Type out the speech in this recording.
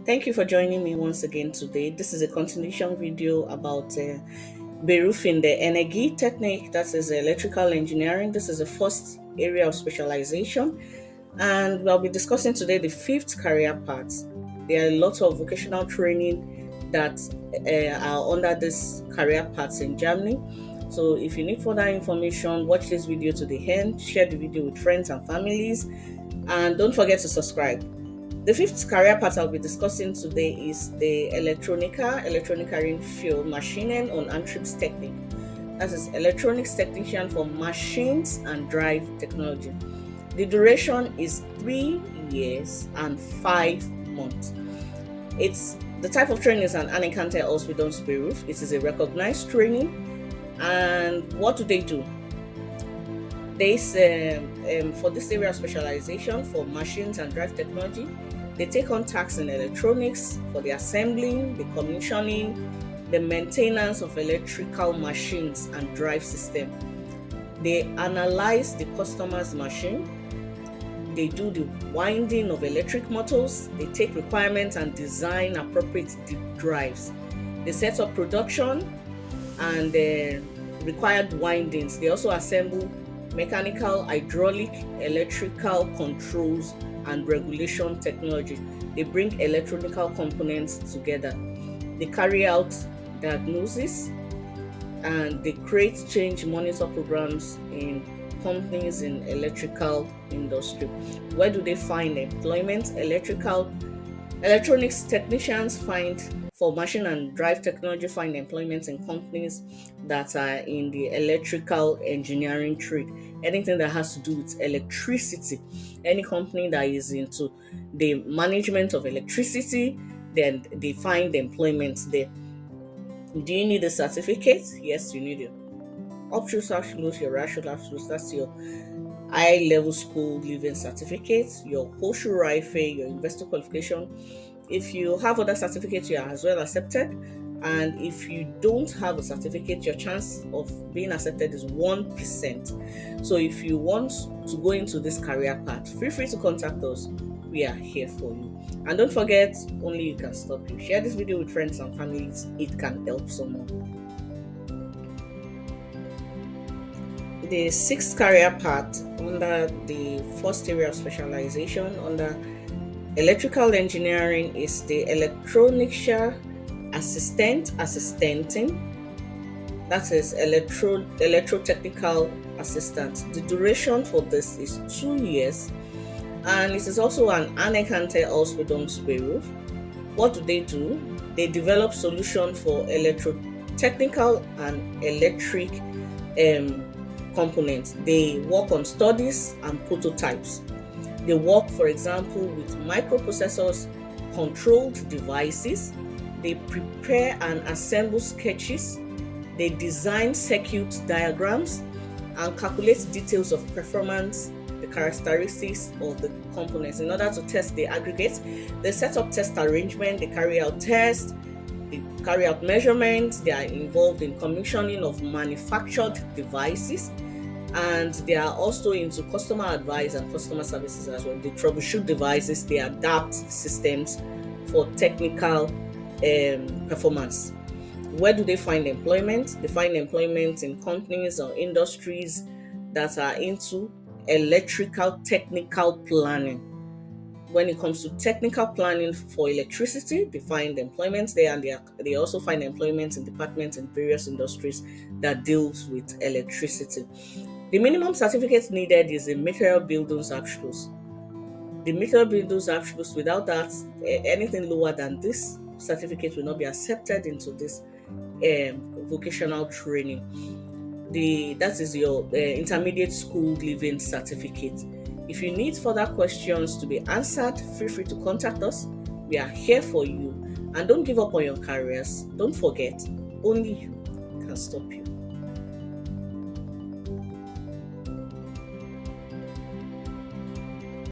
Thank you for joining me once again today. This is a continuation video about berufing the energy technique, that is electrical engineering. This is the first area of specialization, and we'll be discussing today the fifth career path. There are a lot of vocational training that are under this career paths in Germany. So if you need further information, watch this video to the end, share the video with friends and families, and don't forget to subscribe. The fifth career path I'll be discussing today is the electronica in field machining on Antriebs technique. That is electronics technician for machines and drive technology. The duration is 3 years and 5 months. It's the type of training is an anerkannte Ausbildungsberuf. It is a recognized training. And what do? For this area of specialization for machines and drive technology, they take on tasks in electronics for the assembling, the commissioning, the maintenance of electrical machines and drive system. They analyze the customer's machine. They do the winding of electric motors. They take requirements and design appropriate drives. They set up production and required windings. They also assemble mechanical, hydraulic, electrical controls and regulation technology. They bring electronical components together. They carry out diagnosis and they create change monitor programs in companies in electrical industry. Where do they find employment? Electronics technicians for machine and drive technology find employment in companies that are in the electrical engineering trade. Anything that has to do with electricity, any company that is into the management of electricity, then they find employment there. Do you need a certificate? Yes, you need it. Abschluss, your Abschluss, that's your high level school leaving certificate, your Hochschulreife, your investor qualification. If you have other certificates, you are as well accepted. And if you don't have a certificate, your chance of being accepted is 1%. So if you want to go into this career path, feel free to contact us. We are here for you. And don't forget, only you can stop you. Share this video with friends and families. It can help someone. The sixth career path under the first area of specialization under electrical engineering is the electronica assistenting. That is electrotechnical assistant. The duration for this is 2 years, and it is also an anerkannte Ausbildungsberuf. What do? They develop solutions for electrotechnical and electric components. They work on studies and prototypes. They work, for example, with microprocessors, controlled devices. They prepare and assemble sketches. They design circuit diagrams and calculate details of performance, the characteristics of the components in order to test the aggregates. They set up test arrangement. They carry out tests. They carry out measurements. They are involved in commissioning of manufactured devices. And they are also into customer advice and customer services as well. They troubleshoot devices, they adapt systems for technical performance. Where do they find employment? They find employment in companies or industries that are into electrical technical planning. When it comes to technical planning for electricity, they find employment there, and they also find employment in departments in various industries that deals with electricity. The minimum certificate needed is a Material Bildungsabschluss. The Material Bildungsabschluss, without that, anything lower than this certificate will not be accepted into this vocational training. That is your intermediate school leaving certificate. If you need further questions to be answered, feel free to contact us. We are here for you. And don't give up on your careers. Don't forget, only you can stop you.